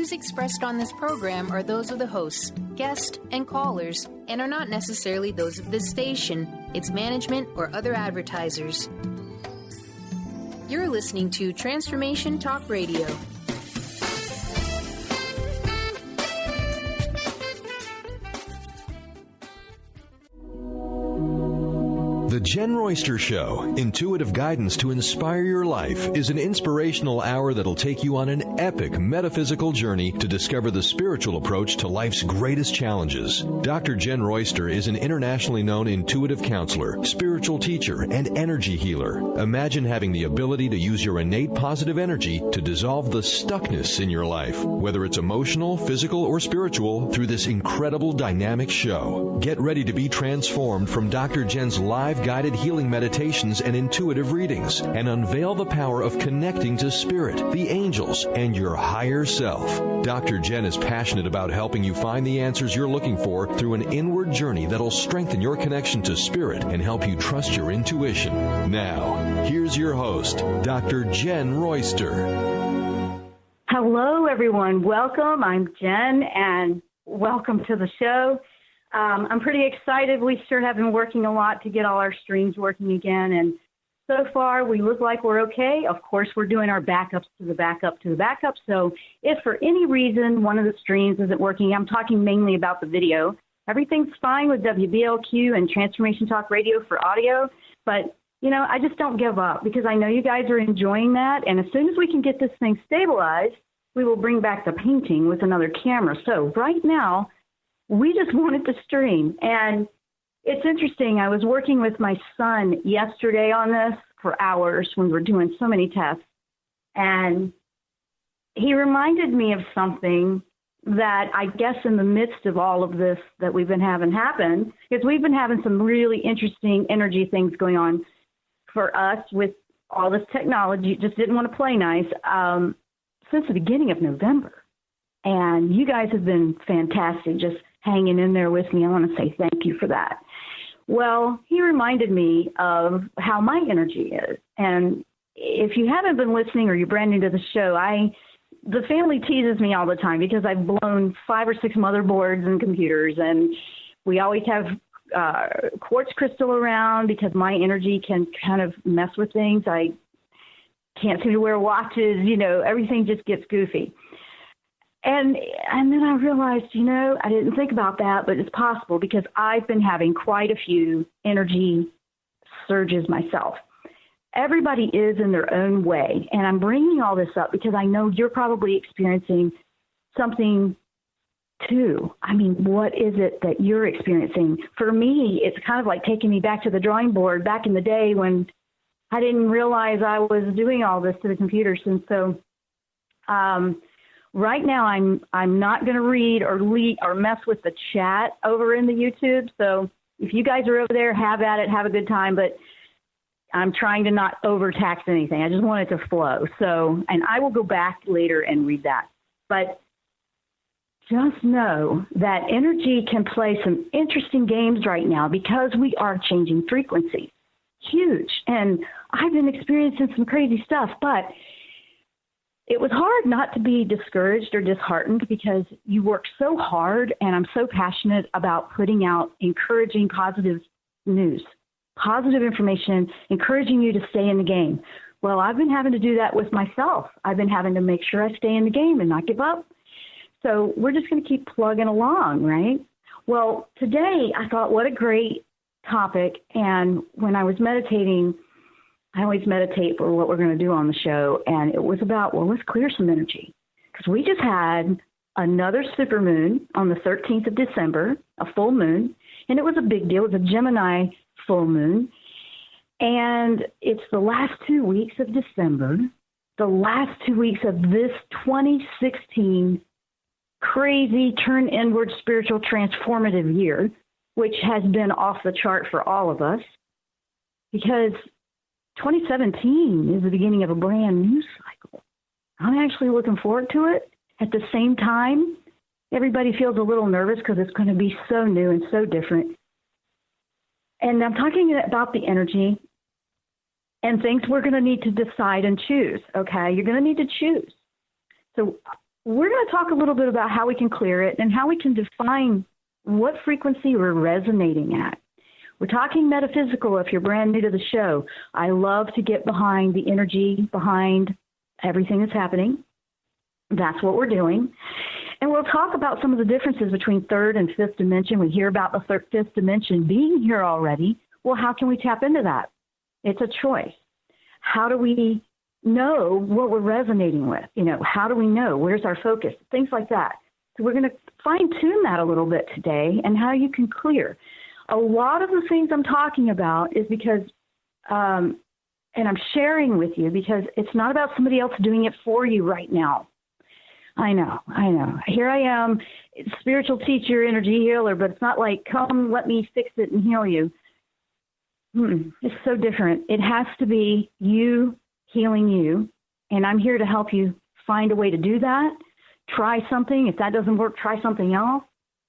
views expressed on this program are those of the hosts, guests, and callers, and are not necessarily those of this station, its management, or other advertisers. You're listening to Transformation Talk Radio. The Jen-Royster-Show, intuitive guidance to inspire your life, is an inspirational hour that'll take you on an epic metaphysical journey to discover the spiritual approach to life's greatest challenges. Dr. Jen Royster is an internationally known intuitive counselor, spiritual teacher, and energy healer. Imagine having the ability to use your innate positive energy to dissolve the stuckness in your life, whether it's emotional, physical, or spiritual, through this incredible dynamic show. Get ready to be transformed from Dr. Jen's live guided healing meditations and intuitive readings, and unveil the power of connecting to spirit, the angels, and your higher self. Dr. Jen is passionate about helping you find the answers you're looking for through an inward journey that'll strengthen your connection to spirit and help you trust your intuition. Now, here's your host, Dr. Jen Royster. Hello, everyone. Welcome. I'm Jen, and welcome to the show. I'm pretty excited. We sure have been working a lot to get all our streams working again, and so far we look like we're okay. Of course, we're doing our backups to the backup to the backup, so if for any reason one of the streams isn't working, I'm talking mainly about the video. Everything's fine with WBLQ and Transformation Talk Radio for audio, but, you know, I just don't give up because I know you guys are enjoying that, and as soon as we can get this thing stabilized, we will bring back the painting with another camera. So right now, we just wanted to stream. And it's interesting. I was working with my son yesterday on this for hours when we were doing so many tests. And he reminded me of something that I guess in the midst of all of this that we've been having happen, because we've been having some really interesting energy things going on for us with all this technology. Just didn't want to play nice since the beginning of November. And you guys have been fantastic, just hanging in there with me. I want to say thank you for that. Well, he reminded me of how my energy is. And if you haven't been listening or you're brand new to the show, the family teases me all the time because I've blown 5 or 6 motherboards and computers, and we always have quartz crystal around because my energy can kind of mess with things. I can't seem to wear watches, you know, everything just gets goofy. And then I realized, you know, I didn't think about that, but it's possible because I've been having quite a few energy surges myself. Everybody is in their own way. And I'm bringing all this up because I know you're probably experiencing something too. I mean, what is it that you're experiencing? For me, it's kind of like taking me back to the drawing board back in the day when I didn't realize I was doing all this to the computers. And so, right now, I'm not going to read or mess with the chat over in the YouTube. So if you guys are over there, have at it, have a good time. But I'm trying to not overtax anything. I just want it to flow. So, and I will go back later and read that. But just know that energy can play some interesting games right now because we are changing frequencies. Huge. And I've been experiencing some crazy stuff, but it was hard not to be discouraged or disheartened because you work so hard, and I'm so passionate about putting out encouraging, positive news, positive information, encouraging you to stay in the game. Well, I've been having to do that with myself. I've been having to make sure I stay in the game and not give up. So we're just going to keep plugging along, right? Well, today I thought, what a great topic. And when I was meditating, I always meditate for what we're going to do on the show. And it was about, well, let's clear some energy. Because we just had another supermoon on the 13th of December, a full moon. And it was a big deal. It was a Gemini full moon. And it's the last 2 weeks of December, the last 2 weeks of this 2016 crazy turn inward spiritual transformative year, which has been off the chart for all of us. Because 2017 is the beginning of a brand new cycle. I'm actually looking forward to it. At the same time, everybody feels a little nervous because it's going to be so new and so different. And I'm talking about the energy and things we're going to need to decide and choose, okay? You're going to need to choose. So we're going to talk a little bit about how we can clear it and how we can define what frequency we're resonating at. We're talking metaphysical if you're brand new to the show. I love to get behind the energy, behind everything that's happening. That's what we're doing. And we'll talk about some of the differences between third and fifth dimension. We hear about the fifth dimension being here already. Well, how can we tap into that? It's a choice. How do we know what we're resonating with? How do we know? Where's our focus? Things like that. So we're going to fine-tune that a little bit today and how you can clear. A lot of the things I'm talking about is because, and I'm sharing with you because it's not about somebody else doing it for you right now. I know. Here I am, spiritual teacher, energy healer, but it's not like, come, let me fix it and heal you. It's so different. It has to be you healing you, and I'm here to help you find a way to do that. Try something. If that doesn't work, try something else,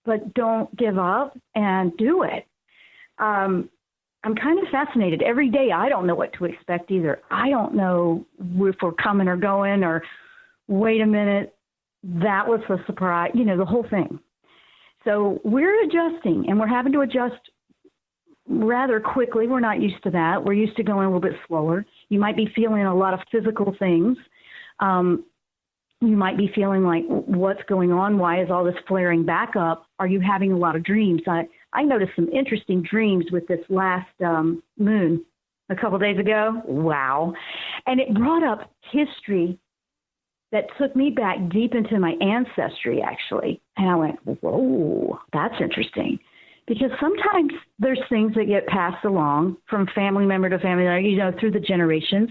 but don't give up and do it. I'm kind of fascinated. Every day, I don't know what to expect either. I don't know if we're coming or going or wait a minute, that was a surprise, the whole thing. So we're adjusting, and we're having to adjust rather quickly. We're not used to that. We're used to going a little bit slower. You might be feeling a lot of physical things. You might be feeling like, what's going on? Why is all this flaring back up? Are you having a lot of dreams? I noticed some interesting dreams with this last moon a couple days ago. Wow. And it brought up history that took me back deep into my ancestry, actually. And I went, whoa, that's interesting. Because sometimes there's things that get passed along from family member to family, through the generations.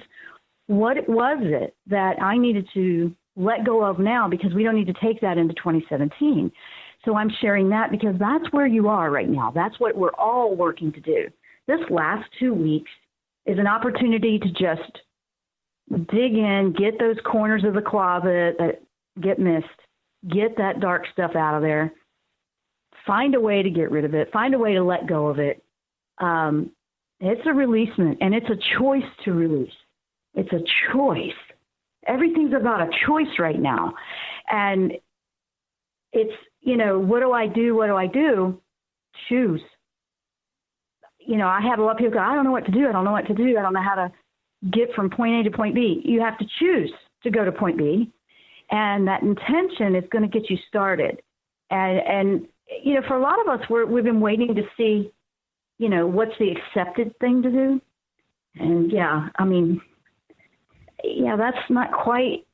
What was it that I needed to let go of now, because we don't need to take that into 2017. So I'm sharing that because that's where you are right now. That's what we're all working to do. This last 2 weeks is an opportunity to just dig in, get those corners of the closet that get missed, get that dark stuff out of there, find a way to get rid of it, find a way to let go of it. It's a releasement, and it's a choice to release. It's a choice. Everything's about a choice right now. And it's, what do I do? What do I do? Choose. I have a lot of people go, I don't know what to do. I don't know what to do. I don't know how to get from point A to point B. You have to choose to go to point B. And that intention is going to get you started. And for a lot of us, we've been waiting to see, what's the accepted thing to do. And that's not quite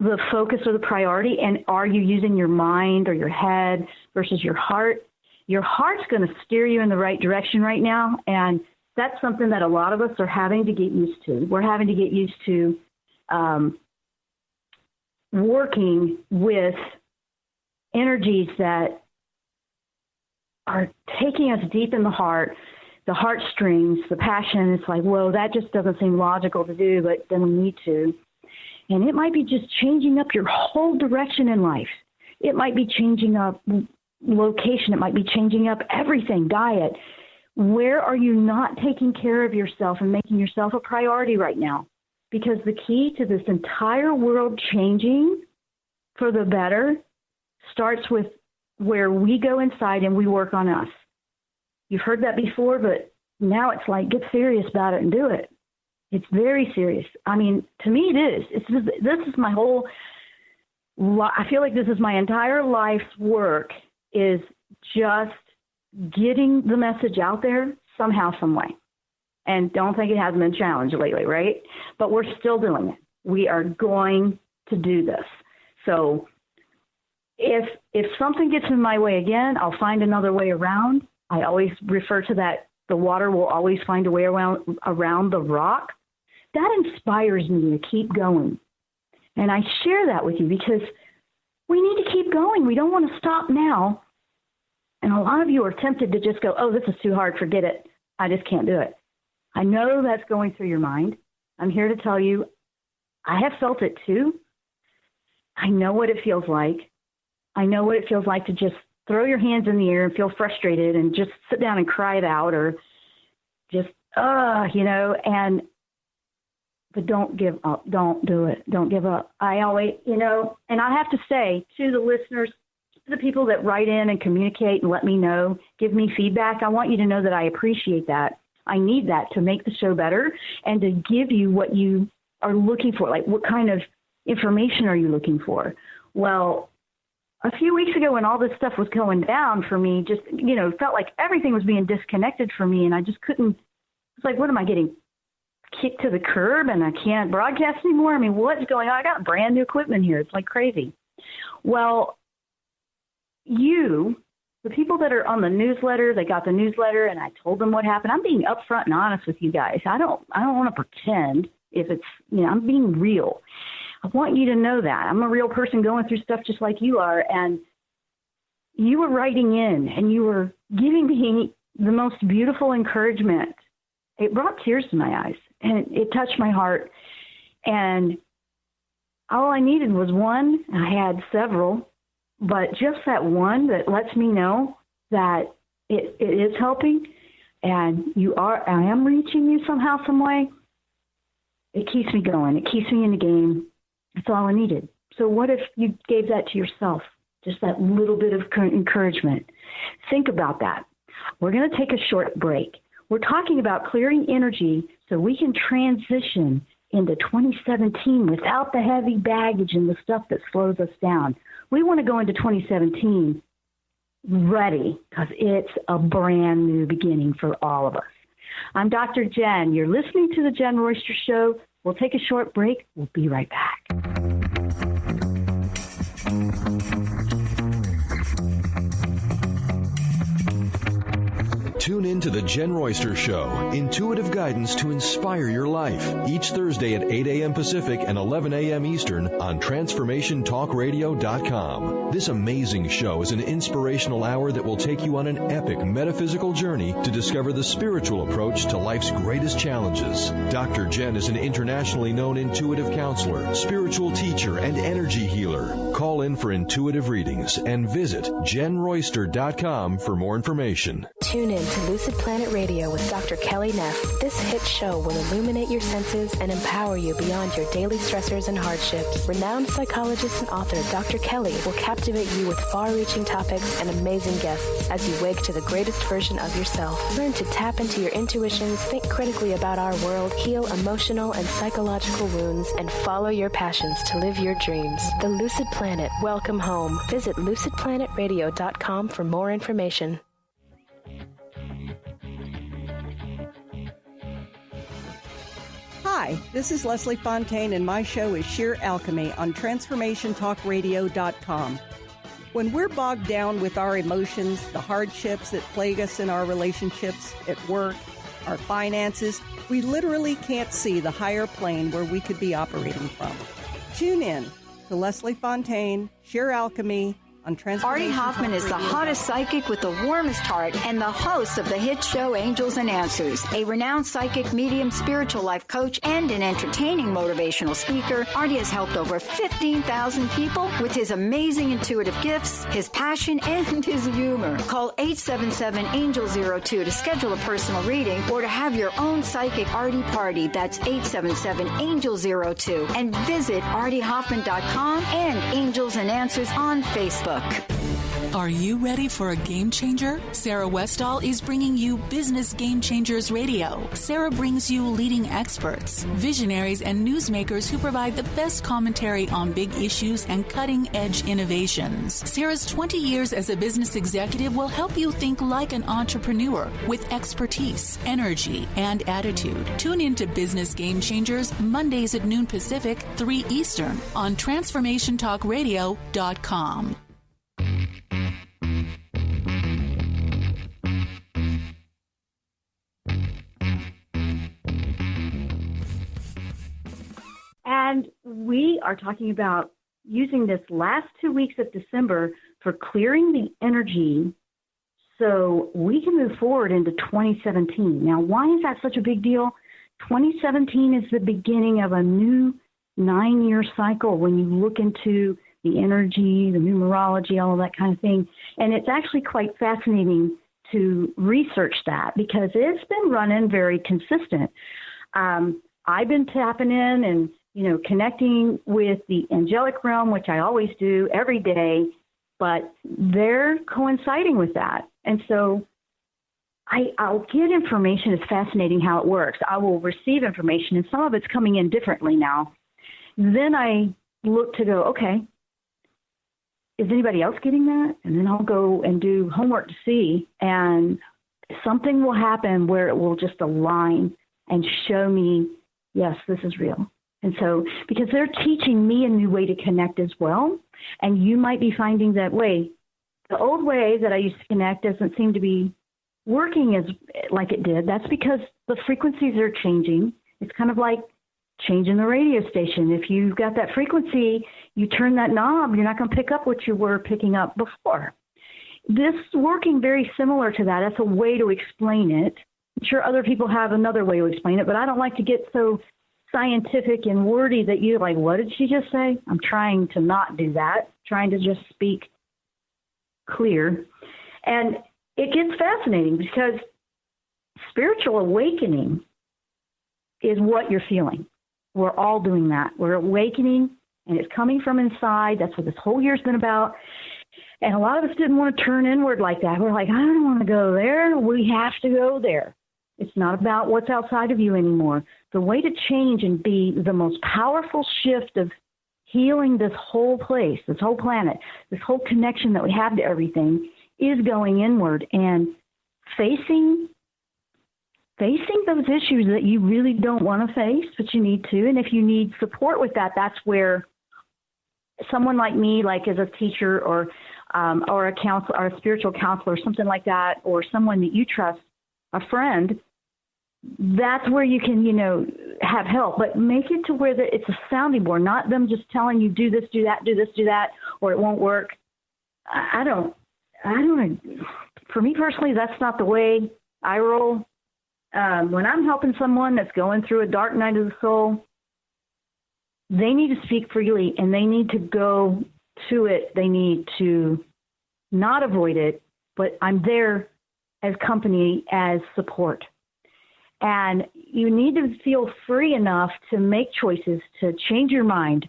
the focus or the priority. And are you using your mind or your head versus your heart? Your heart's going to steer you in the right direction right now. And that's something that a lot of us are having to get used to. We're having to get used to working with energies that are taking us deep in the heartstrings, the passion. It's like, whoa, that just doesn't seem logical to do, but then we need to. And it might be just changing up your whole direction in life. It might be changing up location. It might be changing up everything, diet. Where are you not taking care of yourself and making yourself a priority right now? Because the key to this entire world changing for the better starts with where we go inside and we work on us. You've heard that before, but now it's like, get serious about it and do it. It's very serious. I mean, to me it is. This is my whole, I feel like this is my entire life's work, is just getting the message out there somehow, some way. And don't think it hasn't been challenged lately, right? But we're still doing it. We are going to do this. So if something gets in my way again, I'll find another way around. I always refer to that, the water will always find a way around the rock. That inspires me to keep going. And I share that with you because we need to keep going. We don't want to stop now. And a lot of you are tempted to just go, oh, this is too hard, forget it. I just can't do it. I know that's going through your mind. I'm here to tell you, I have felt it too. I know what it feels like. I know what it feels like to just throw your hands in the air and feel frustrated and just sit down and cry it out, or just, and but don't give up. Don't do it. Don't give up. I always, and I have to say to the listeners, to the people that write in and communicate and let me know, give me feedback, I want you to know that I appreciate that. I need that to make the show better and to give you what you are looking for. Like, what kind of information are you looking for? Well, a few weeks ago when all this stuff was going down for me, just, felt like everything was being disconnected for me, and I just couldn't. It's like, what am I getting? Kicked to the curb and I can't broadcast anymore? I mean, what's going on? I got brand new equipment here. It's like crazy. Well, the people that are on the newsletter, they got the newsletter, and I told them what happened. I'm being upfront and honest with you guys. I don't want to pretend if it's, I'm being real. I want you to know that. I'm a real person going through stuff just like you are, and you were writing in and you were giving me the most beautiful encouragement. It brought tears to my eyes, and it touched my heart. And all I needed was one. I had several, but just that one that lets me know that it is helping, and I am reaching you somehow, some way. It keeps me going. It keeps me in the game. That's all I needed. So what if you gave that to yourself? Just that little bit of encouragement. Think about that. We're going to take a short break. We're talking about clearing energy so we can transition into 2017 without the heavy baggage and the stuff that slows us down. We want to go into 2017 ready, because it's a brand new beginning for all of us. I'm Dr. Jen. You're listening to The Jen Royster Show. We'll take a short break. We'll be right back. Tune in to The Jen Royster Show, intuitive guidance to inspire your life. Each Thursday at 8 a.m. Pacific and 11 a.m. Eastern on TransformationTalkRadio.com. This amazing show is an inspirational hour that will take you on an epic metaphysical journey to discover the spiritual approach to life's greatest challenges. Dr. Jen is an internationally known intuitive counselor, spiritual teacher, and energy healer. Call in for intuitive readings and visit JenRoyster.com for more information. Tune in to Lucid Planet Radio with Dr. Kelly Neff. This hit show will illuminate your senses and empower you beyond your daily stressors and hardships. Renowned psychologist and author Dr. Kelly will captivate you with far-reaching topics and amazing guests as you wake to the greatest version of yourself. Learn to tap into your intuitions, think critically about our world, heal emotional and psychological wounds, and follow your passions to live your dreams. The Lucid Planet. Welcome home. Visit lucidplanetradio.com for more information. Hi, this is Leslie Fontaine, and my show is Sheer Alchemy on TransformationTalkRadio.com. When we're bogged down with our emotions, the hardships that plague us in our relationships, at work, our finances, we literally can't see the higher plane where we could be operating from. Tune in to Leslie Fontaine, Sheer Alchemy, on Artie Hoffman is the hottest psychic with the warmest heart and the host of the hit show Angels and Answers. A renowned psychic, medium, spiritual life coach, and an entertaining motivational speaker, Artie has helped over 15,000 people with his amazing intuitive gifts, his passion, and his humor. Call 877-ANGEL-02 to schedule a personal reading or to have your own psychic Artie party. That's 877-ANGEL-02. And visit artiehoffman.com and Angels and Answers on Facebook. Are you ready for a game changer? Sarah Westall is bringing you Business Game Changers Radio. Sarah brings you leading experts, visionaries, and newsmakers who provide the best commentary on big issues and cutting-edge innovations. Sarah's 20 years as a business executive will help you think like an entrepreneur with expertise, energy, and attitude. Tune in to Business Game Changers Mondays at noon Pacific, 3 Eastern on TransformationTalkRadio.com. And we are talking about using this last 2 weeks of December for clearing the energy so we can move forward into 2017. Now, why is that such a big deal? 2017 is the beginning of a new 9-year cycle when you look into the energy, the numerology, all of that kind of thing. And it's actually quite fascinating to research that because it's been running very consistent. I've been tapping in and, connecting with the angelic realm, which I always do every day, but they're coinciding with that. And so I'll get information. It's fascinating how it works. I will receive information, and some of it's coming in differently now. Then I look to go, okay, is anybody else getting that? And then I'll go and do homework to see, and something will happen where it will just align and show me, yes, this is real. And so, because they're teaching me a new way to connect as well, and you might be finding that, the old way that I used to connect doesn't seem to be working like it did. That's because the frequencies are changing. It's kind of like changing the radio station. If you've got that frequency, you turn that knob, you're not going to pick up what you were picking up before. This is working very similar to that. That's a way to explain it. I'm sure other people have another way to explain it, but I don't like to get so scientific and wordy that you're like, what did she just say? I'm trying to not do that, trying to just speak clear. And it gets fascinating because spiritual awakening is what you're feeling. We're all doing that. We're awakening, and it's coming from inside. That's what this whole year's been about. And a lot of us didn't want to turn inward like that. We're like, I don't want to go there. We have to go there. It's not about what's outside of you anymore. The way to change and be the most powerful shift of healing this whole place, this whole planet, this whole connection that we have to everything is going inward and facing those issues that you really don't want to face, but you need to. And if you need support with that, that's where someone like me, like as a teacher or a counselor or a spiritual counselor or something like that, or someone that you trust, a friend, that's where you can, have help. But make it to where it's a sounding board, not them just telling you do this, do that, do this, do that, or it won't work. I don't. For me personally, that's not the way I roll. When I'm helping someone that's going through a dark night of the soul, they need to speak freely, and they need to go to it. They need to not avoid it, but I'm there as company, as support. And you need to feel free enough to make choices, to change your mind,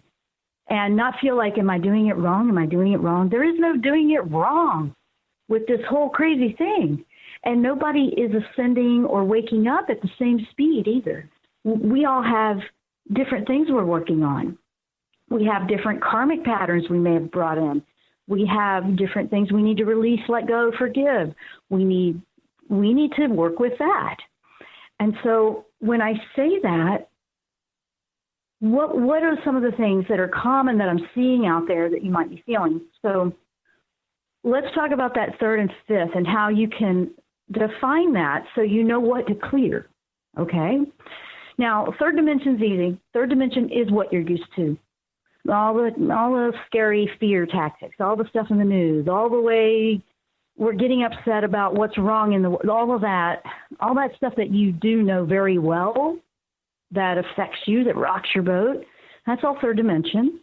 and not feel like, am I doing it wrong? Am I doing it wrong? There is no doing it wrong with this whole crazy thing. And nobody is ascending or waking up at the same speed either. We all have different things we're working on. We have different karmic patterns we may have brought in. We have different things we need to release, let go, forgive. We need to work with that. And so when I say that, what are some of the things that are common that I'm seeing out there that you might be feeling? So let's talk about that third and fifth and how you can define that so you know what to clear, okay? Now, third dimension's easy. Third dimension is what you're used to. All the scary fear tactics, all the stuff in the news, all the way we're getting upset about what's wrong in the world, all that stuff that you do know very well that affects you, that rocks your boat, that's all third dimension.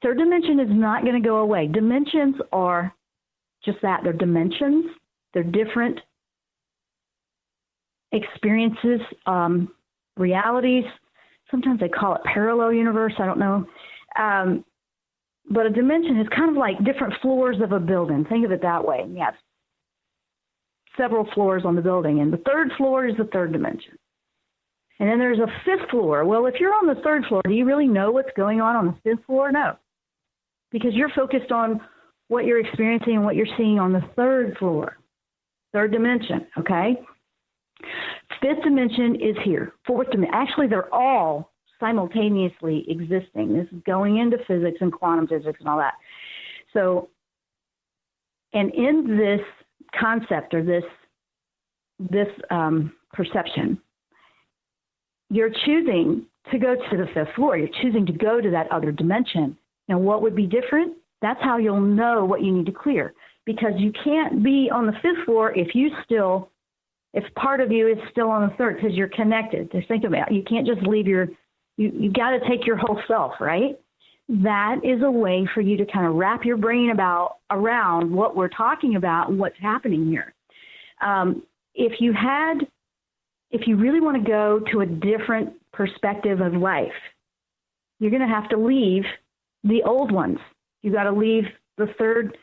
Third dimension is not going to go away. Dimensions are just that. They're dimensions. They're different experiences, realities. Sometimes they call it parallel universe. I don't know. But a dimension is kind of like different floors of a building. Think of it that way. You have several floors on the building, and the third floor is the third dimension. And then there's a fifth floor. Well, if you're on the third floor, do you really know what's going on the fifth floor? No, because you're focused on what you're experiencing and what you're seeing on the third floor, third dimension, okay? Fifth dimension is here. Fourth dimension, actually, they're all simultaneously existing. This is going into physics and quantum physics and all that. So, and in this concept or this perception, you're choosing to go to the fifth floor. You're choosing to go to that other dimension. Now, what would be different? That's how you'll know what you need to clear, because you can't be on the fifth floor if part of you is still on the third, because you're connected. Just think about it. You can't just leave you got to take your whole self, right? That is a way for you to kind of wrap your brain around what we're talking about and what's happening here. If you really want to go to a different perspective of life. You're going to have to leave the old ones. You got to leave the third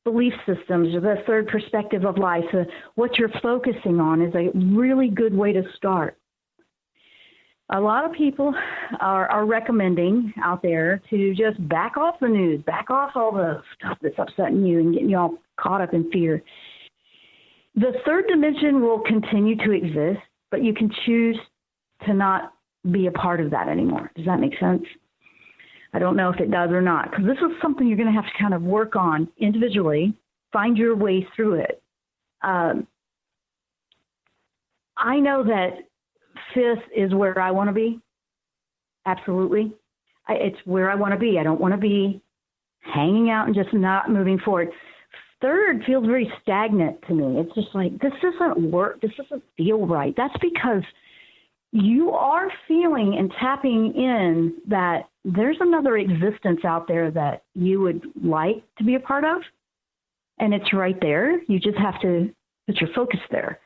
belief systems or the third perspective of life. So what you're focusing on is a really good way to start. A lot of people are recommending out there to just back off the news, back off all the stuff that's upsetting you and getting you all caught up in fear. The third dimension will continue to exist, but you can choose to not be a part of that anymore. Does that make sense? I don't know if it does or not, because this is something you're going to have to kind of work on individually, find your way through it. I know that fifth is where I want to be. Absolutely. It's where I want to be. I don't want to be hanging out and just not moving forward. Third feels very stagnant to me. It's just like, this doesn't work. This doesn't feel right. That's because you are feeling and tapping in that there's another existence out there that you would like to be a part of. And it's right there. You just have to put your focus there.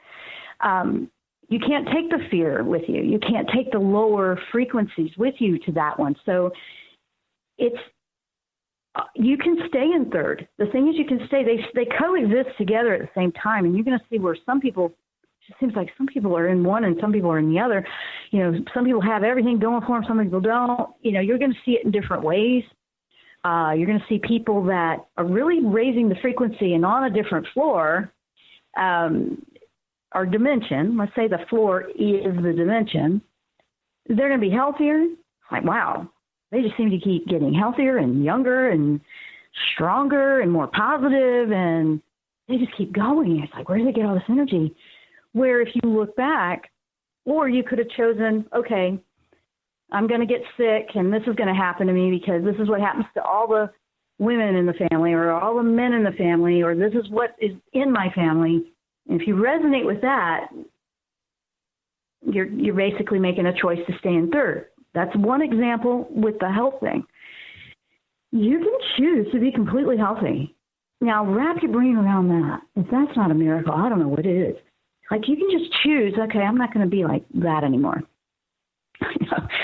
You can't take the fear with you. You can't take the lower frequencies with you to that one. So you can stay in third. The thing is, you can stay. They coexist together at the same time, and you're going to see where some people. It seems like some people are in one and some people are in the other. You know, some people have everything going for them. Some people don't. You know, you're going to see it in different ways. You're going to see people that are really raising the frequency and on a different floor. Our dimension, let's say the floor is the dimension, they're going to be healthier. Like, wow, they just seem to keep getting healthier and younger and stronger and more positive, and they just keep going. It's like, where do they get all this energy? Where if you look back, or you could have chosen, okay, I'm going to get sick and this is going to happen to me because this is what happens to all the women in the family or all the men in the family, or this is what is in my family. If you resonate with that, you're basically making a choice to stay in third. That's one example with the health thing. You can choose to be completely healthy. Now, wrap your brain around that. If that's not a miracle, I don't know what it is. Like, you can just choose, okay, I'm not going to be like that anymore.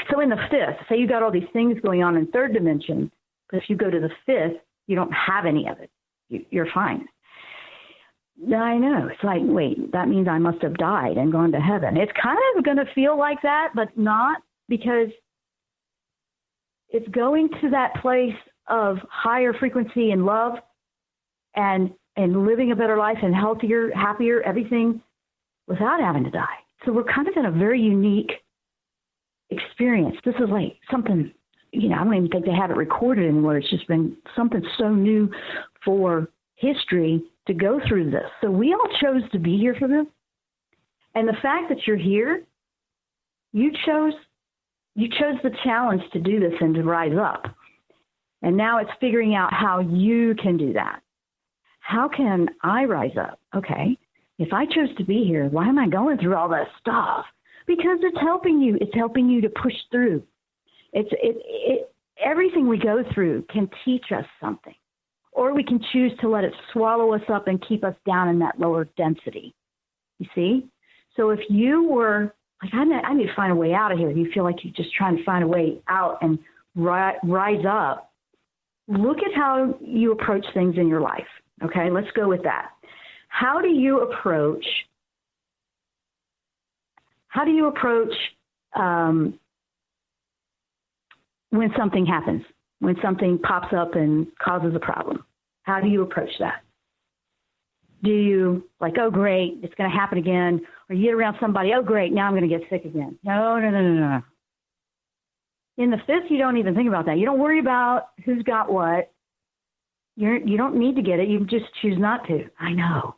So in the fifth, say you got all these things going on in third dimension, but if you go to the fifth, you don't have any of it. You're fine. I know. It's like, wait, that means I must have died and gone to heaven. It's kind of going to feel like that, but not, because it's going to that place of higher frequency and love and living a better life and healthier, happier, everything without having to die. So we're kind of in a very unique experience. This is like something, I don't even think they have it recorded anywhere. It's just been something so new for history to go through this. So we all chose to be here for this. And the fact that you're here, you chose the challenge to do this and to rise up. And now it's figuring out how you can do that. How can I rise up? Okay, if I chose to be here, why am I going through all this stuff? Because it's helping you. It's helping you to push through. Everything we go through can teach us something. Or we can choose to let it swallow us up and keep us down in that lower density. You see? So if you were, like, I need to find a way out of here. You feel like you're just trying to find a way out and rise up. Look at how you approach things in your life. Okay, let's go with that. How do you approach when something happens? When something pops up and causes a problem? How do you approach that? Do you like, oh, great, it's going to happen again? Or you get around somebody, oh, great, now I'm going to get sick again. No. In the fifth, you don't even think about that. You don't worry about who's got what. You don't need to get it. You just choose not to. I know.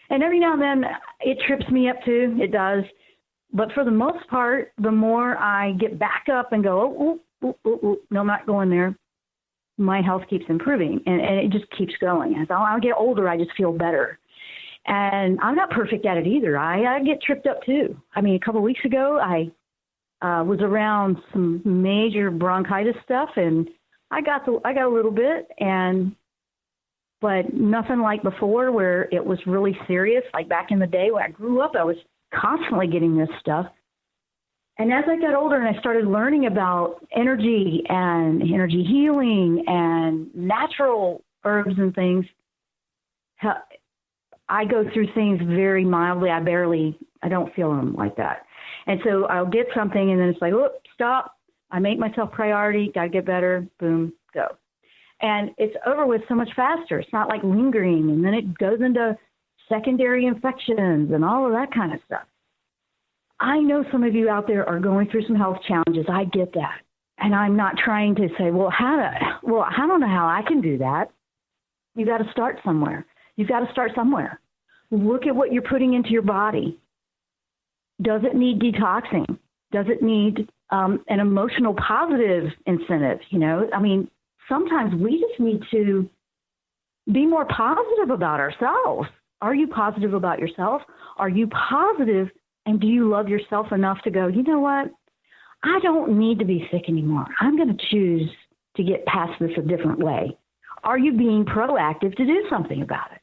And every now and then it trips me up too. It does. But for the most part, the more I get back up and go, no, I'm not going there, my health keeps improving, and it just keeps going. As I get older, I just feel better. And I'm not perfect at it either. I get tripped up too. I mean, a couple of weeks ago, I was around some major bronchitis stuff, and I got a little bit, but nothing like before where it was really serious. Like back in the day when I grew up, I was constantly getting this stuff. And as I got older and I started learning about energy and energy healing and natural herbs and things, I go through things very mildly. I don't feel them like that. And so I'll get something and then it's like, oh, stop. I make myself priority. Got to get better. Boom, go. And it's over with so much faster. It's not like lingering. And then it goes into secondary infections and all of that kind of stuff. I know some of you out there are going through some health challenges. I get that. And I'm not trying to say, I don't know how I can do that. You got to start somewhere. You've got to start somewhere. Look at what you're putting into your body. Does it need detoxing? Does it need an emotional positive incentive? Sometimes we just need to be more positive about ourselves. Are you positive about yourself? Are you positive, and do you love yourself enough to go, you know what? I don't need to be sick anymore. I'm going to choose to get past this a different way. Are you being proactive to do something about it?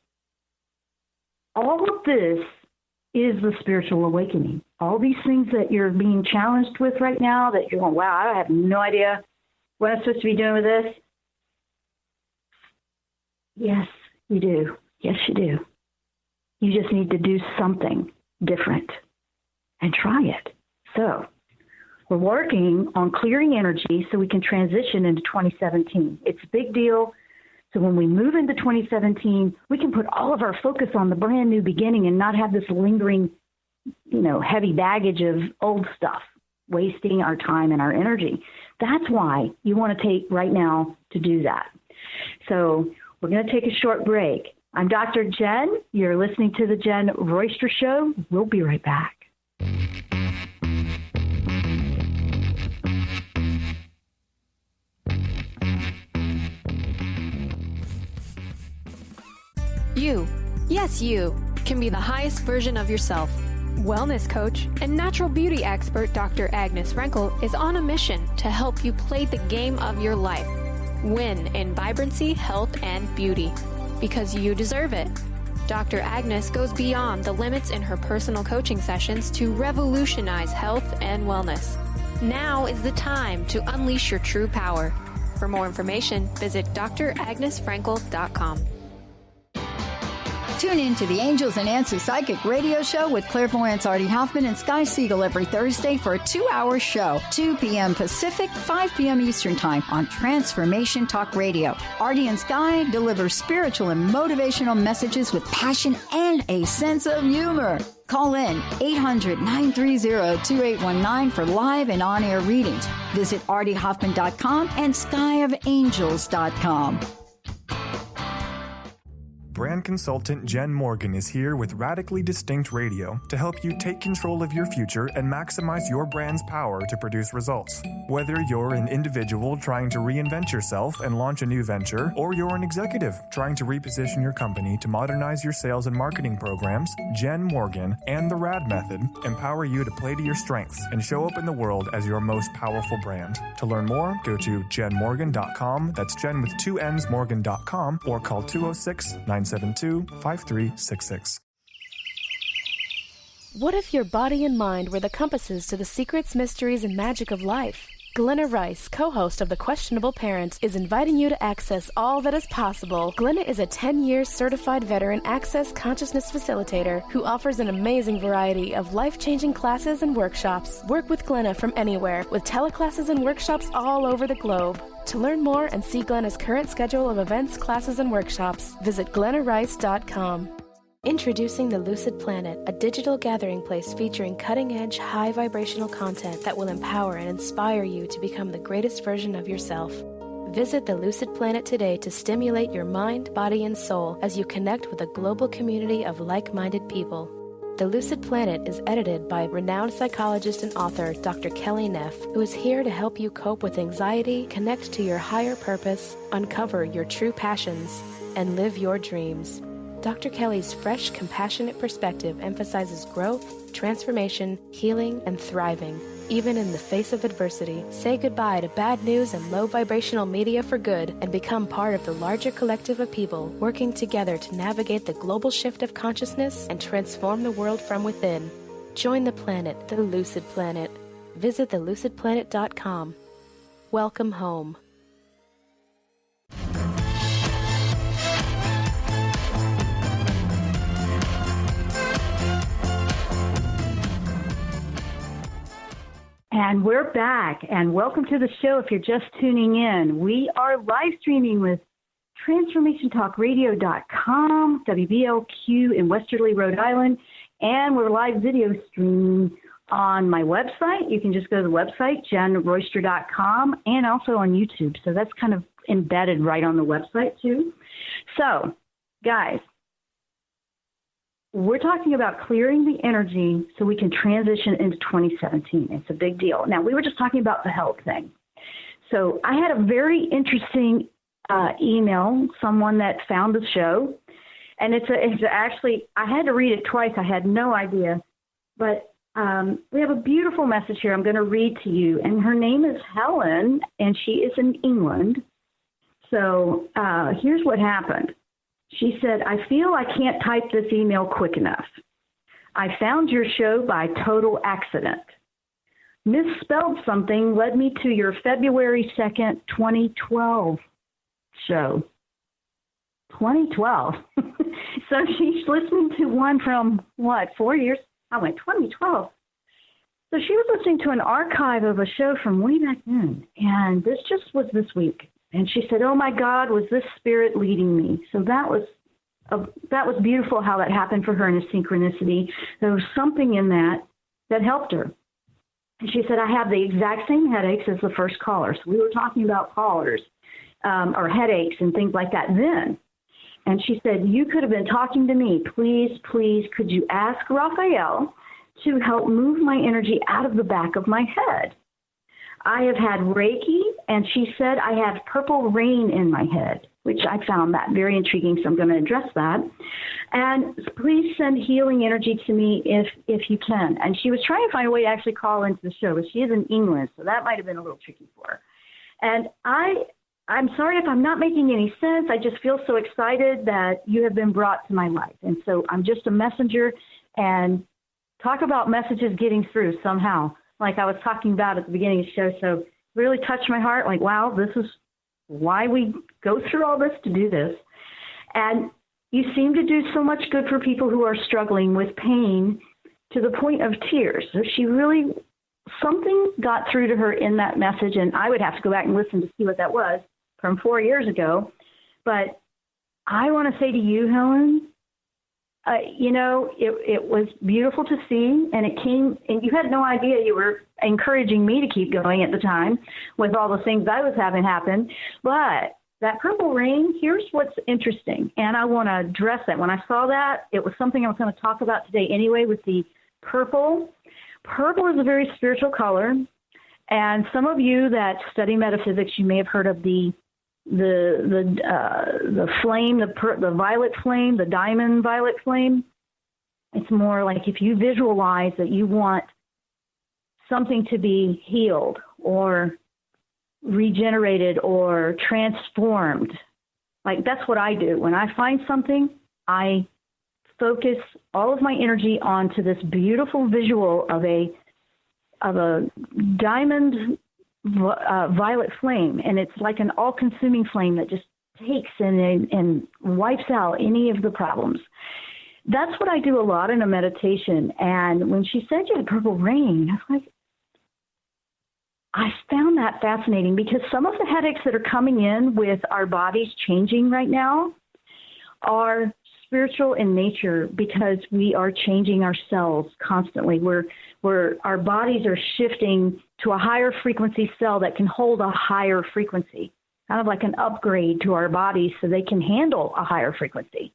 All of this is the spiritual awakening. All these things that you're being challenged with right now, that you're going, wow, I have no idea what I'm supposed to be doing with this. Yes, you do. Yes, you do. You just need to do something different and try it. So we're working on clearing energy so we can transition into 2017. It's a big deal. So when we move into 2017, we can put all of our focus on the brand new beginning and not have this lingering, heavy baggage of old stuff, wasting our time and our energy. That's why you want to take right now to do that. So we're going to take a short break. I'm Dr. Jen. You're listening to the Jen-Royster Show. We'll be right back. You, yes you, can be the highest version of yourself. Wellness coach and natural beauty expert Dr. Agnes Frenkel is on a mission to help you play the game of your life. Win in vibrancy, health, and beauty. Because you deserve it. Dr. Agnes goes beyond the limits in her personal coaching sessions to revolutionize health and wellness. Now is the time to unleash your true power. For more information, visit dragnesfrenkel.com. Tune in to the Angels and Answers Psychic Radio Show with clairvoyants Artie Hoffman and Sky Siegel every Thursday for a 2-hour show, 2 p.m. Pacific, 5 p.m. Eastern Time on Transformation Talk Radio. Artie and Sky deliver spiritual and motivational messages with passion and a sense of humor. Call in 800-930-2819 for live and on-air readings. Visit artiehoffman.com and skyofangels.com. Brand consultant Jen Morgan is here with Radically Distinct Radio to help you take control of your future and maximize your brand's power to produce results. Whether you're an individual trying to reinvent yourself and launch a new venture, or you're an executive trying to reposition your company to modernize your sales and marketing programs, Jen Morgan and the RAD Method empower you to play to your strengths and show up in the world as your most powerful brand. To learn more, go to jenmorgan.com, that's Jen with 2 N's, Morgan.com, or call 206-972-5366. What if your body and mind were the compasses to the secrets, mysteries, and magic of life? Glenna Rice, co-host of The Questionable Parent, is inviting you to access all that is possible. Glenna is a 10-year certified veteran access consciousness facilitator who offers an amazing variety of life-changing classes and workshops. Work with Glenna from anywhere with teleclasses and workshops all over the globe. To learn more and see Glenna's current schedule of events, classes, and workshops, visit glennarice.com. Introducing the Lucid Planet, a digital gathering place featuring cutting-edge, high-vibrational content that will empower and inspire you to become the greatest version of yourself. Visit the Lucid Planet today to stimulate your mind, body, and soul as you connect with a global community of like-minded people. The Lucid Planet is edited by renowned psychologist and author Dr. Kelly Neff, who is here to help you cope with anxiety, connect to your higher purpose, uncover your true passions, and live your dreams. Dr. Kelly's fresh, compassionate perspective emphasizes growth, transformation, healing, and thriving. Even in the face of adversity, say goodbye to bad news and low vibrational media for good and become part of the larger collective of people working together to navigate the global shift of consciousness and transform the world from within. Join the planet, the Lucid Planet. visit thelucidplanet.com. Welcome home. And we're back, and welcome to the show if you're just tuning in. We are live streaming with TransformationTalkRadio.com, WBLQ in Westerly, Rhode Island, and we're live video streaming on my website. You can just go to the website, the-jenn-royster-show, and also on YouTube. So that's kind of embedded right on the website, too. So, guys, we're talking about clearing the energy so we can transition into 2017. It's a big deal. Now, we were just talking about the health thing. So I had a very interesting email, someone that found the show. And it's actually, I had to read it twice. I had no idea. But we have a beautiful message here I'm going to read to you. And her name is Helen, and she is in England. So here's what happened. She said, I feel I can't type this email quick enough. I found your show by total accident. Misspelled something led me to your February 2nd, 2012 show. 2012. So she's listening to one from, 4 years? I went, 2012. So she was listening to an archive of a show from way back then. And this just was this week. And she said, oh, my God, was this spirit leading me? So that was beautiful how that happened for her in a synchronicity. There was something in that helped her. And she said, I have the exact same headaches as the first caller. So we were talking about callers or headaches and things like that then. And she said, you could have been talking to me. Please, could you ask Raphael to help move my energy out of the back of my head? I have had Reiki, and she said I have purple rain in my head, which I found that very intriguing, so I'm going to address that. And please send healing energy to me if you can. And she was trying to find a way to actually call into the show, but she is in England, so that might have been a little tricky for her. And I'm sorry if I'm not making any sense. I just feel so excited that you have been brought to my life. And so I'm just a messenger, and talk about messages getting through somehow. Like I was talking about at the beginning of the show, so really touched my heart, like, wow, this is why we go through all this to do this. And you seem to do so much good for people who are struggling with pain to the point of tears. So she really, something got through to her in that message, and I would have to go back and listen to see what that was from 4 years ago. But I want to say to you, Helen, it was beautiful to see, and it came, and you had no idea you were encouraging me to keep going at the time with all the things I was having happen. But that purple rain, here's what's interesting, and I want to address that. When I saw that, it was something I was going to talk about today anyway with the purple. Purple is a very spiritual color, and some of you that study metaphysics, you may have heard of the flame, the violet flame, the diamond violet flame. It's more like if you visualize that you want something to be healed or regenerated or transformed. Like that's what I do. When I find something, I focus all of my energy onto this beautiful visual of a diamond violet flame, and it's like an all-consuming flame that just takes and wipes out any of the problems. That's what I do a lot in a meditation. And when she said you had purple rain, I was like, I found that fascinating because some of the headaches that are coming in with our bodies changing right now are spiritual in nature because we are changing ourselves constantly. Our bodies are shifting to a higher frequency cell that can hold a higher frequency, kind of like an upgrade to our bodies so they can handle a higher frequency.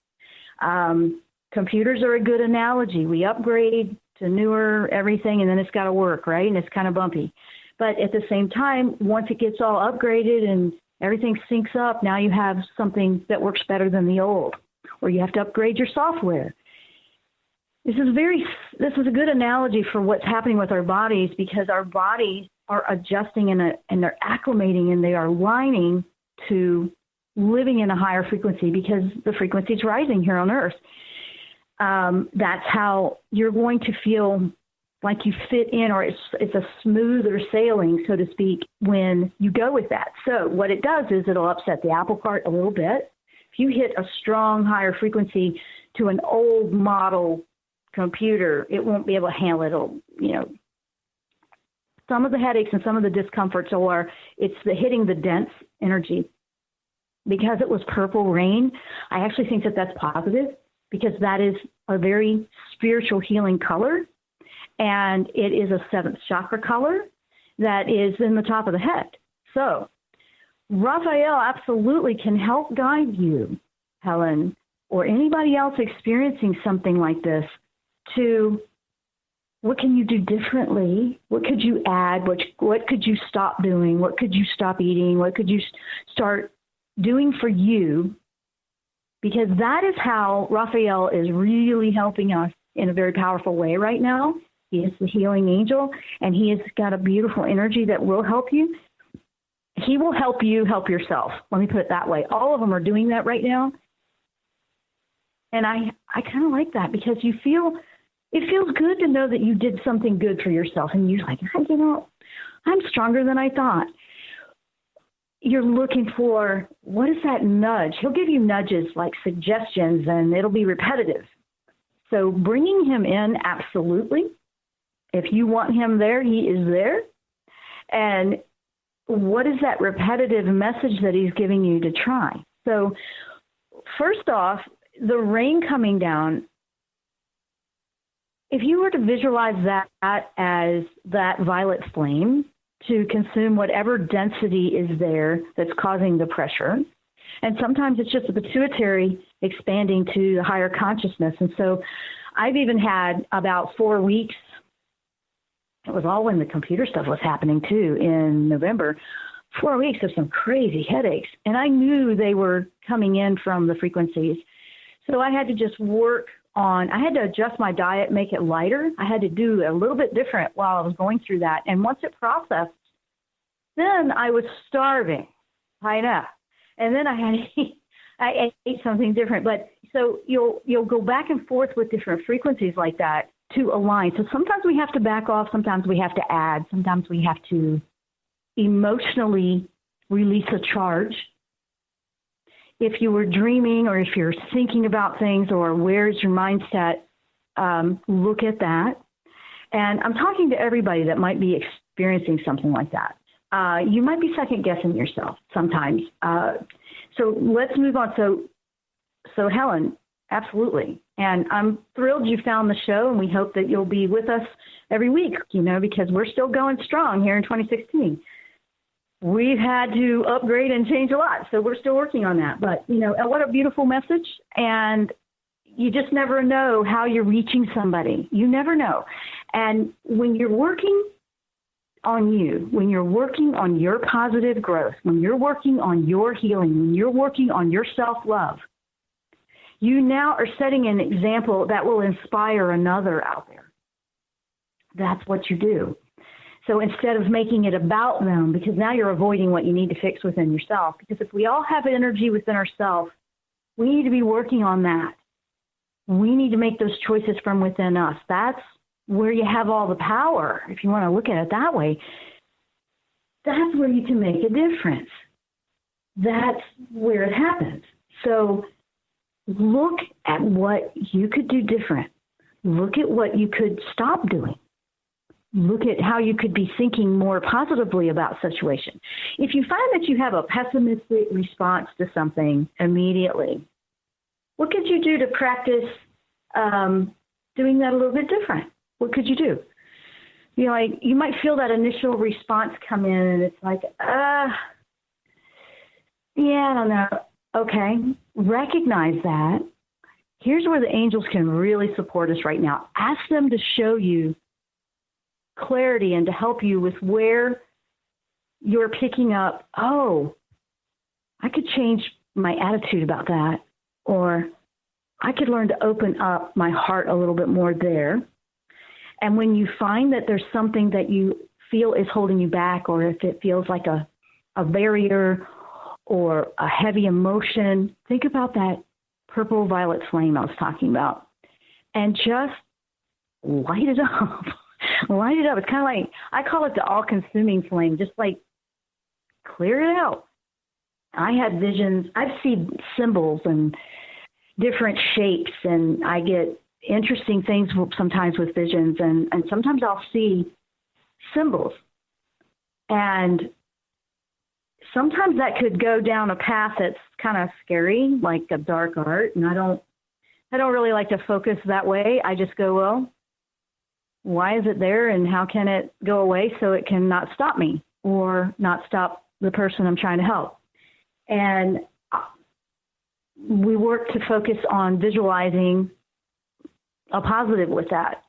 Computers are a good analogy. We upgrade to newer everything, and then it's got to work, right? And it's kind of bumpy. But at the same time, once it gets all upgraded and everything syncs up, now you have something that works better than the old, or you have to upgrade your software. This is a good analogy for what's happening with our bodies because our bodies are adjusting and they're acclimating and they are aligning to living in a higher frequency because the frequency is rising here on Earth. That's how you're going to feel like you fit in, or it's a smoother sailing, so to speak, when you go with that. So what it does is it'll upset the apple cart a little bit. If you hit a strong, higher frequency to an old model computer, it won't be able to handle it. It'll, some of the headaches and some of the discomforts it's the hitting the dense energy. Because it was purple rain, I actually think that that's positive, because that is a very spiritual healing color. And it is a 7th chakra color that is in the top of the head. So Raphael absolutely can help guide you, Helen, or anybody else experiencing something like this, to what can you do differently? What could you add? What could you stop doing? What could you stop eating? What could you start doing for you? Because that is how Raphael is really helping us in a very powerful way right now. He is the healing angel, and he has got a beautiful energy that will help you. He will help you help yourself. Let me put it that way. All of them are doing that right now. And I kind of like that, because it feels good to know that you did something good for yourself. And you're like, I'm stronger than I thought. You're looking for, what is that nudge? He'll give you nudges like suggestions, and it'll be repetitive. So bringing him in, absolutely. If you want him there, he is there. And what is that repetitive message that he's giving you to try? So first off, the rain coming down, if you were to visualize that as that violet flame to consume whatever density is there that's causing the pressure, and sometimes it's just the pituitary expanding to the higher consciousness. And so I've even had about 4 weeks, it was all when the computer stuff was happening too, in November, 4 weeks of some crazy headaches. And I knew they were coming in from the frequencies. So I had to just I had to adjust my diet, make it lighter. I had to do a little bit different while I was going through that. And once it processed, then I was starving. I know. And then I ate something different. But so you'll go back and forth with different frequencies like that to align. So sometimes we have to back off. Sometimes we have to add. Sometimes we have to emotionally release a charge. If you were dreaming, or if you're thinking about things, or where's your mindset, look at that. And I'm talking to everybody that might be experiencing something like that. You might be second guessing yourself sometimes. So let's move on. So Helen, absolutely. And I'm thrilled you found the show, and we hope that you'll be with us every week, because we're still going strong here in 2016. We've had to upgrade and change a lot, so we're still working on that. But, what a beautiful message. And you just never know how you're reaching somebody. You never know. And when you're working on you, when you're working on your positive growth, when you're working on your healing, when you're working on your self-love, you now are setting an example that will inspire another out there. That's what you do. So instead of making it about them, because now you're avoiding what you need to fix within yourself, because if we all have energy within ourselves, we need to be working on that. We need to make those choices from within us. That's where you have all the power, if you want to look at it that way. That's where you can make a difference. That's where it happens. So look at what you could do different. Look at what you could stop doing. Look at how you could be thinking more positively about situation. If you find that you have a pessimistic response to something immediately, what could you do to practice doing that a little bit different? What could you do? You might feel that initial response come in, and it's like, I don't know. Okay, recognize that. Here's where the angels can really support us right now. Ask them to show you clarity and to help you with where you're picking up, I could change my attitude about that, or I could learn to open up my heart a little bit more there. And when you find that there's something that you feel is holding you back, or if it feels like a barrier or a heavy emotion, think about that purple violet flame I was talking about, and just light it up. light it up. It's kind of like, I call it the all-consuming flame, just like clear it out. I had visions. I see symbols and different shapes, and I get interesting things sometimes with visions, and sometimes I'll see symbols. And sometimes that could go down a path that's kind of scary, like a dark art, and I don't really like to focus that way. I just go, well, why is it there, and how can it go away so it can not stop me or not stop the person I'm trying to help? And we work to focus on visualizing a positive with that.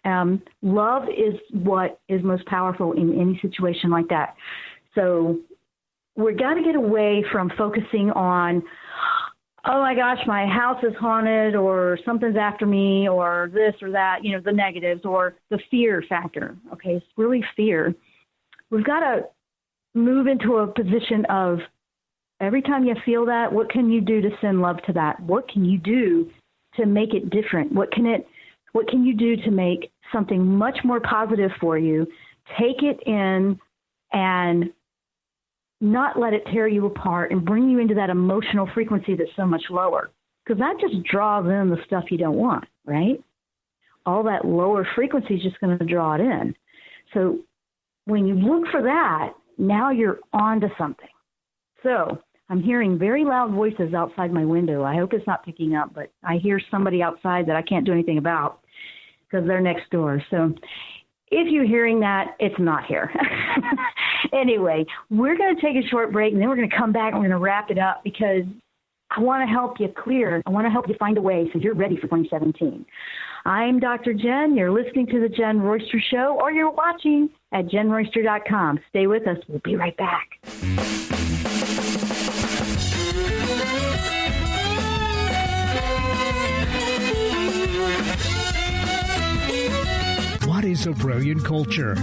Love is what is most powerful in any situation like that. So we've got to get away from focusing on, oh my gosh, my house is haunted, or something's after me, or this or that, the negatives, or the fear factor. Okay, it's really fear. We've got to move into a position of, every time you feel that, what can you do to send love to that? What can you do to make it different? What can you do to make something much more positive for you? Take it in and not let it tear you apart and bring you into that emotional frequency that's so much lower. Because that just draws in the stuff you don't want, right? All that lower frequency is just going to draw it in. So when you look for that, now you're on to something. So I'm hearing very loud voices outside my window. I hope it's not picking up, but I hear somebody outside that I can't do anything about because they're next door. So if you're hearing that, it's not here. Anyway, we're going to take a short break, and then we're going to come back and we're going to wrap it up, because I want to help you clear. I want to help you find a way so you're ready for 2017. I'm Dr. Jen. You're listening to The Jen Royster Show, or you're watching at the-jenn-royster.com. Stay with us. We'll be right back. What is a brilliant culture?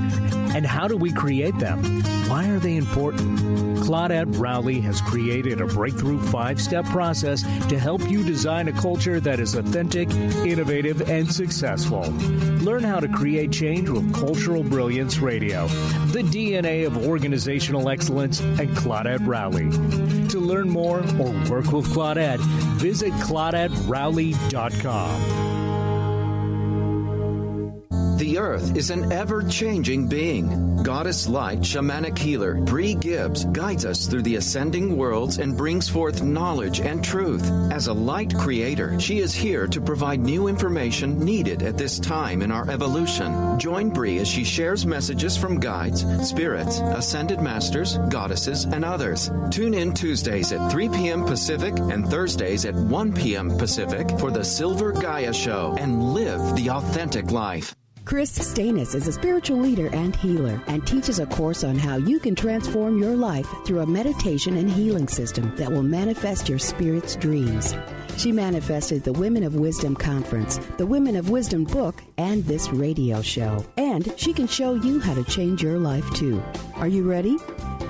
And how do we create them? Why are they important? Claudette Rowley has created a breakthrough 5-step process to help you design a culture that is authentic, innovative, and successful. Learn how to create change with Cultural Brilliance Radio, the DNA of organizational excellence, and Claudette Rowley. To learn more or work with Claudette, visit ClaudetteRowley.com. The Earth is an ever-changing being. Goddess Light Shamanic Healer Bree Gibbs guides us through the ascending worlds and brings forth knowledge and truth. As a light creator, she is here to provide new information needed at this time in our evolution. Join Bree as she shares messages from guides, spirits, ascended masters, goddesses, and others. Tune in Tuesdays at 3 p.m. Pacific and Thursdays at 1 p.m. Pacific for the Silver Gaia Show, and live the authentic life. Chris Stanis is a spiritual leader and healer and teaches a course on how you can transform your life through a meditation and healing system that will manifest your spirit's dreams. She manifested the Women of Wisdom Conference, the Women of Wisdom book, and this radio show. And she can show you how to change your life too. Are you ready?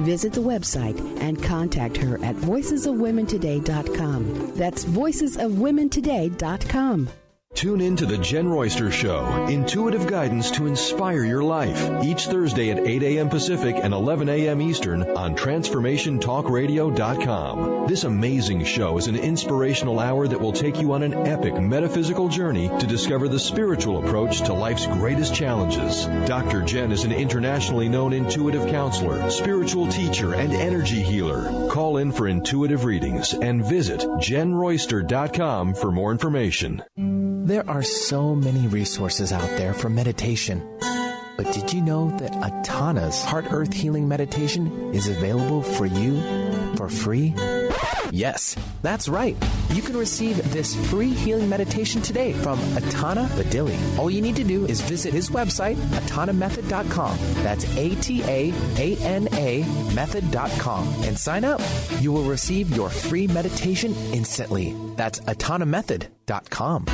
Visit the website and contact her at voicesofwomentoday.com. That's voicesofwomentoday.com. Tune in to The Jen Royster Show, intuitive guidance to inspire your life, each Thursday at 8 a.m. Pacific and 11 a.m. Eastern on TransformationTalkRadio.com. This amazing show is an inspirational hour that will take you on an epic metaphysical journey to discover the spiritual approach to life's greatest challenges. Dr. Jen is an internationally known intuitive counselor, spiritual teacher, and energy healer. Call in for intuitive readings and visit JenRoyster.com for more information. There are so many resources out there for meditation. But did you know that Atana's Heart Earth Healing Meditation is available for you for free? Yes, that's right. You can receive this free healing meditation today from Atana Badili. All you need to do is visit his website, atanamethod.com. That's ATAANA method.com, and sign up. You will receive your free meditation instantly. That's atanamethod.com.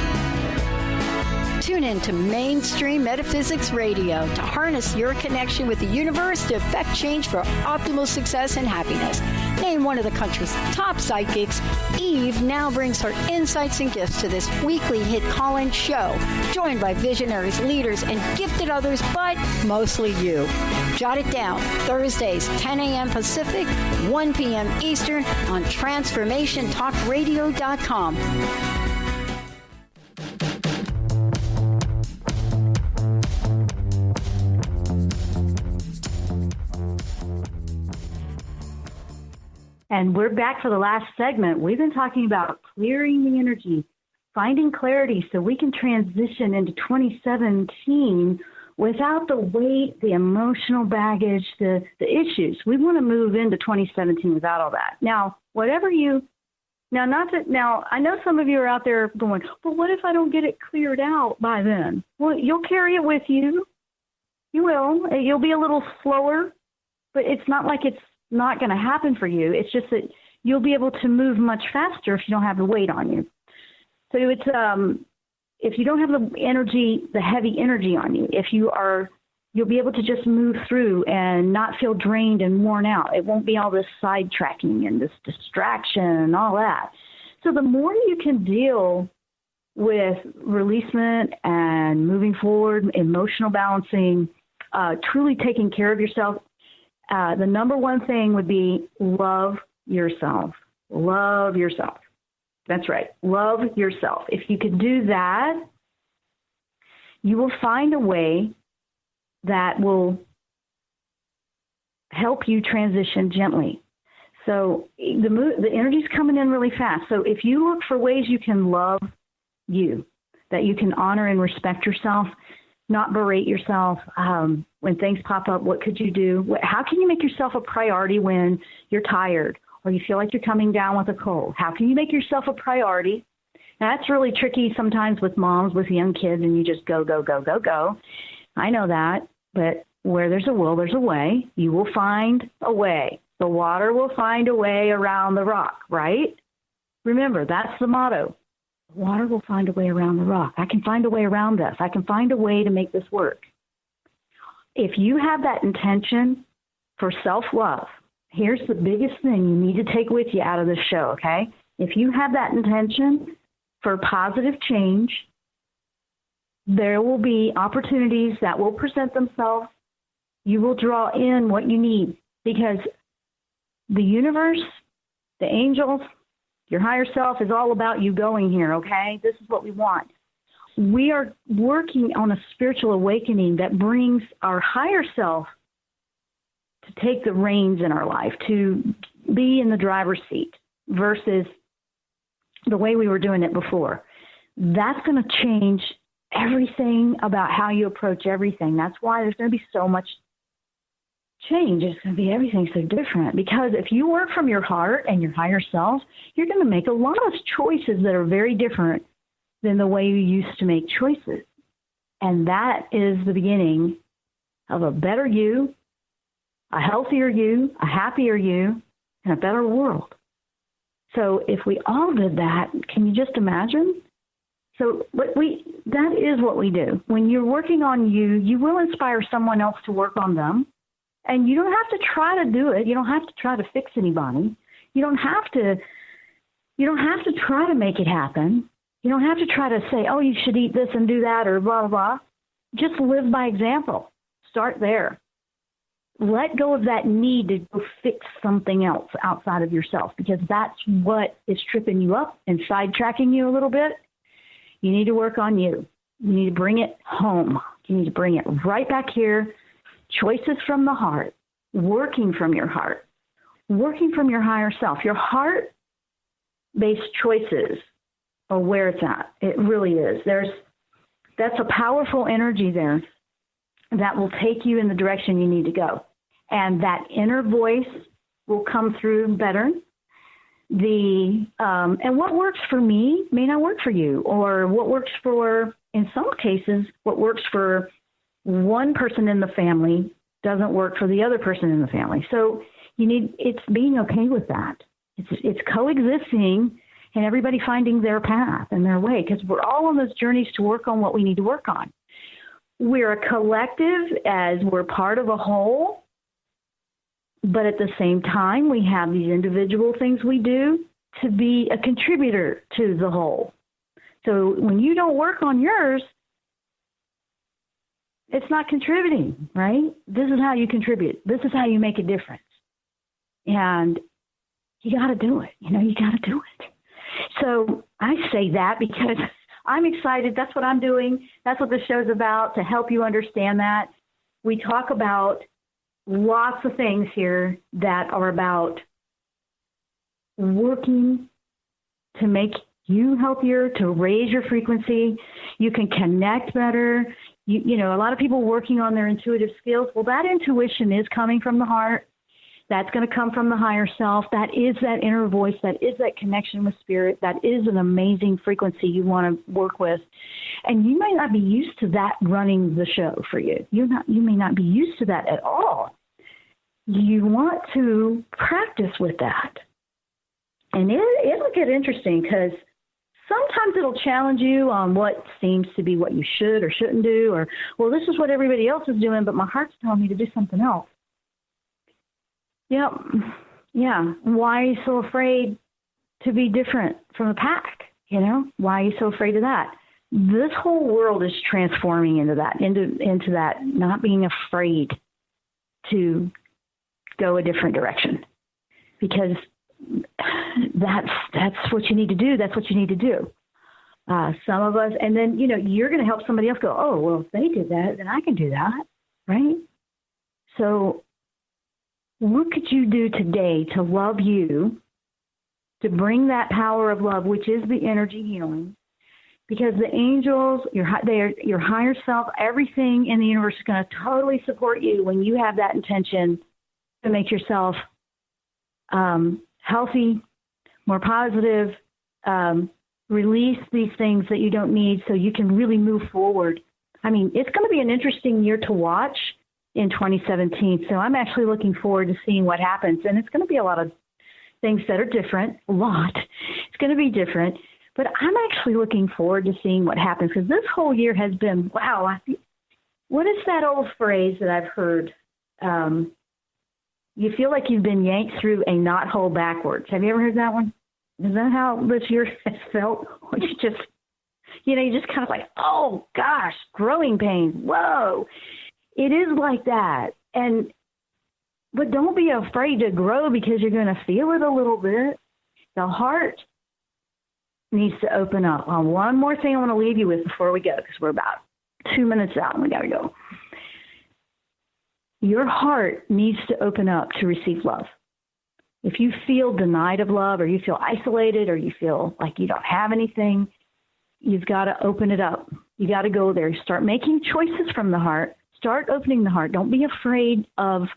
Tune in to Mainstream Metaphysics Radio to harness your connection with the universe to effect change for optimal success and happiness. Named one of the country's top psychics, Eve now brings her insights and gifts to this weekly hit call-in show, joined by visionaries, leaders, and gifted others, but mostly you. Jot it down, Thursdays, 10 a.m. Pacific, 1 p.m. Eastern on TransformationTalkRadio.com. And we're back for the last segment. We've been talking about clearing the energy, finding clarity so we can transition into 2017 without the weight, the emotional baggage, the issues. We want to move into 2017 without all that. Now, I know some of you are out there going, well, what if I don't get it cleared out by then? Well, you'll carry it with you. You will. You'll be a little slower, but it's not like it's not going to happen for you. It's just that you'll be able to move much faster if you don't have the weight on you. So it's if you don't have the heavy energy on you, you'll be able to just move through and not feel drained and worn out. It won't be all this sidetracking and this distraction and all that. So the more you can deal with releasement and moving forward, emotional balancing, truly taking care of yourself, the number one thing would be love yourself. Love yourself. That's right. Love yourself. If you can do that, you will find a way that will help you transition gently. So the energy's coming in really fast. So if you look for ways you can love you, that you can honor and respect yourself, not berate yourself. When things pop up, what could you do? How can you make yourself a priority when you're tired or you feel like you're coming down with a cold? How can you make yourself a priority? Now, that's really tricky sometimes with moms with young kids, and you just go, go, go, go, go. I know that, but where there's a will, there's a way. You will find a way. The water will find a way around the rock, right? Remember, that's the motto. Water will find a way around the rock. I can find a way around this. I can find a way to make this work. If you have that intention for self-love, here's the biggest thing you need to take with you out of this show, okay? If you have that intention for positive change, there will be opportunities that will present themselves. You will draw in what you need because the universe, the angels, your higher self is all about you going here, okay? This is what we want. We are working on a spiritual awakening that brings our higher self to take the reins in our life, to be in the driver's seat versus the way we were doing it before. That's going to change everything about how you approach everything. That's why there's going to be so much change. It's going to be everything so different because if you work from your heart and your higher self, you're going to make a lot of choices that are very different than the way you used to make choices. And that is the beginning of a better you, a healthier you, a happier you, and a better world. So if we all did that, can you just imagine? So that is what we do. When you're working on you, you will inspire someone else to work on them. And you don't have to try to do it. You don't have to try to fix anybody. You don't have to try to make it happen. You don't have to try to say, oh, you should eat this and do that or blah, blah, blah. Just live by example. Start there. Let go of that need to go fix something else outside of yourself because that's what is tripping you up and sidetracking you a little bit. You need to work on you. You need to bring it home. You need to bring it right back here. Choices from the heart, working from your heart, working from your higher self. Your heart-based choices are where it's at. It really is. That's a powerful energy there that will take you in the direction you need to go. And that inner voice will come through better. And what works for me may not work for you, or what works for, in some cases, what works for one person in the family doesn't work for the other person in the family. So it's being okay with that. It's coexisting and everybody finding their path and their way, because we're all on those journeys to work on what we need to work on. We're a collective as we're part of a whole, but at the same time, we have these individual things we do to be a contributor to the whole. So when you don't work on yours, it's not contributing, right? This is how you contribute. This is how you make a difference. And you got to do it. You got to do it. So I say that because I'm excited. That's what I'm doing. That's what the show's about, to help you understand that. We talk about lots of things here that are about working to make you healthier, to raise your frequency. You can connect better. A lot of people working on their intuitive skills. Well, that intuition is coming from the heart. That's going to come from the higher self. That is that inner voice. That is that connection with spirit. That is an amazing frequency you want to work with. And you may not be used to that running the show for you. You may not be used to that at all. You want to practice with that. And it'll get interesting, because sometimes it'll challenge you on what seems to be what you should or shouldn't do, or, well, this is what everybody else is doing, but my heart's telling me to do something else. Yep. Yeah. Why are you so afraid to be different from the pack? Why are you so afraid of that? This whole world is transforming into that, not being afraid to go a different direction, because that's what you need to do. That's what you need to do. Some of us, and then, you're going to help somebody else go, oh, well, if they did that, then I can do that. Right? So what could you do today to love you, to bring that power of love, which is the energy healing? Because the angels, your higher self, everything in the universe is going to totally support you when you have that intention to make yourself healthy, more positive, release these things that you don't need so you can really move forward. I mean, it's going to be an interesting year to watch in 2017. So I'm actually looking forward to seeing what happens. And it's going to be a lot of things that are different, a lot. It's going to be different. But I'm actually looking forward to seeing what happens, because this whole year has been, wow. What is that old phrase that I've heard? You feel like you've been yanked through a knothole backwards. Have you ever heard that one? Is that how this year has felt? Or you just kind of like, oh, gosh, growing pains. Whoa. It is like that. But don't be afraid to grow, because you're going to feel it a little bit. The heart needs to open up. One more thing I want to leave you with before we go, because we're about 2 minutes out and we got to go. Your heart needs to open up to receive love. If you feel denied of love, or you feel isolated, or you feel like you don't have anything, you've got to open it up. You got to go there. Start making choices from the heart. Start opening the heart. Don't be afraid of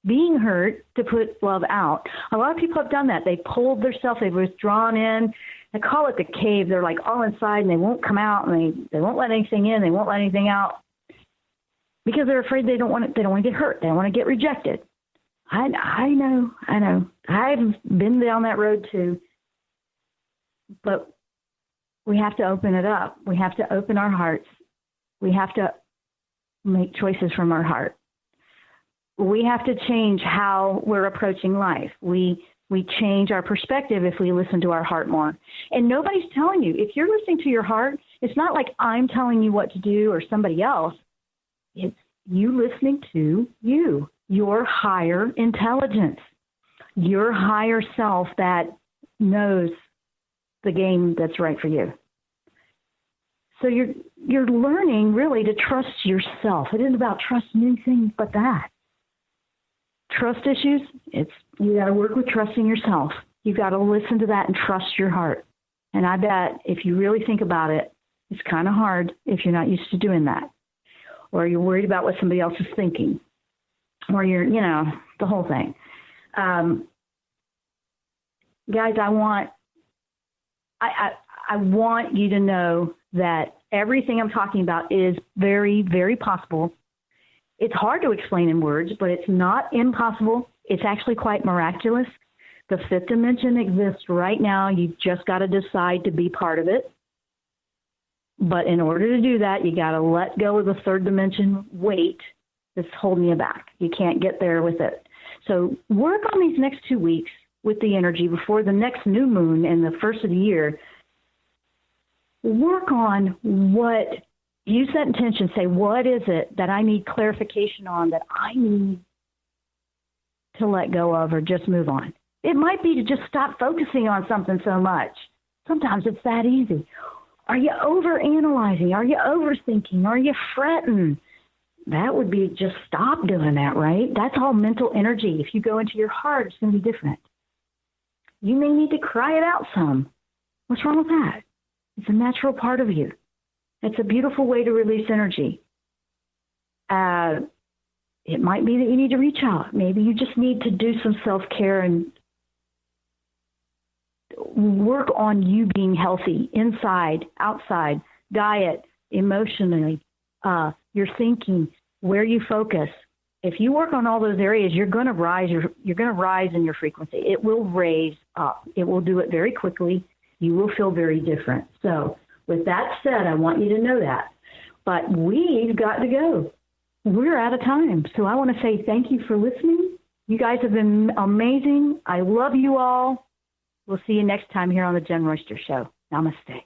being hurt to put love out. A lot of people have done that. They pulled themselves. They've withdrawn in. I call it the cave. They're like all inside, and they won't come out, and they won't let anything in. They won't let anything out, because they're afraid they don't want to get hurt. They don't want to get rejected. I know. I've been down that road too. But we have to open it up. We have to open our hearts. We have to make choices from our heart. We have to change how we're approaching life. We change our perspective if we listen to our heart more. And nobody's telling you. If you're listening to your heart, it's not like I'm telling you what to do or somebody else. It's you listening to you, your higher intelligence, your higher self that knows the game that's right for you. So you're learning really to trust yourself. It isn't about trusting anything but that. Trust issues, you got to work with trusting yourself. You got to listen to that and trust your heart. And I bet if you really think about it, it's kind of hard if you're not used to doing that, or you're worried about what somebody else is thinking, or you're, the whole thing. Guys, I want you to know that everything I'm talking about is very, very possible. It's hard to explain in words, but it's not impossible. It's actually quite miraculous. The fifth dimension exists right now. You've just got to decide to be part of it. But in order to do that, you got to let go of the third dimension weight that's holding you back. You can't get there with it. So work on these next 2 weeks with the energy before the next new moon and the first of the year. Work on what, use that intention, say, what is it that I need clarification on, that I need to let go of or just move on? It might be to just stop focusing on something so much. Sometimes it's that easy. Are you overanalyzing? Are you overthinking? Are you fretting? That would be just stop doing that, right? That's all mental energy. If you go into your heart, it's going to be different. You may need to cry it out some. What's wrong with that? It's a natural part of you. It's a beautiful way to release energy. It might be that you need to reach out. Maybe you just need to do some self-care and work on you being healthy, inside, outside, diet, emotionally, your thinking, where you focus. If you work on all those areas, you're going to rise. You're going to rise in your frequency. It will raise up. It will do it very quickly. You will feel very different. So with that said, I want you to know that. But we've got to go. We're out of time. So I want to say thank you for listening. You guys have been amazing. I love you all. We'll see you next time here on the Jen Royster Show. Namaste.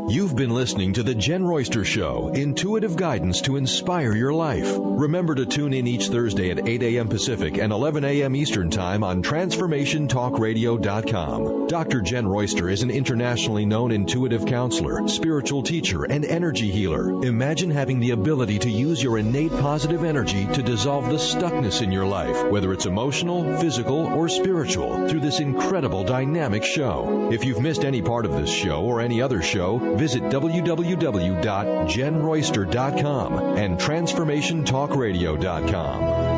You've been listening to The Jen Royster Show, intuitive guidance to inspire your life. Remember to tune in each Thursday at 8 a.m. Pacific and 11 a.m. Eastern Time on TransformationTalkRadio.com. Dr. Jen Royster is an internationally known intuitive counselor, spiritual teacher, and energy healer. Imagine having the ability to use your innate positive energy to dissolve the stuckness in your life, whether it's emotional, physical, or spiritual, through this incredible dynamic show. If you've missed any part of this show or any other show, visit www.jenroyster.com and TransformationTalkRadio.com.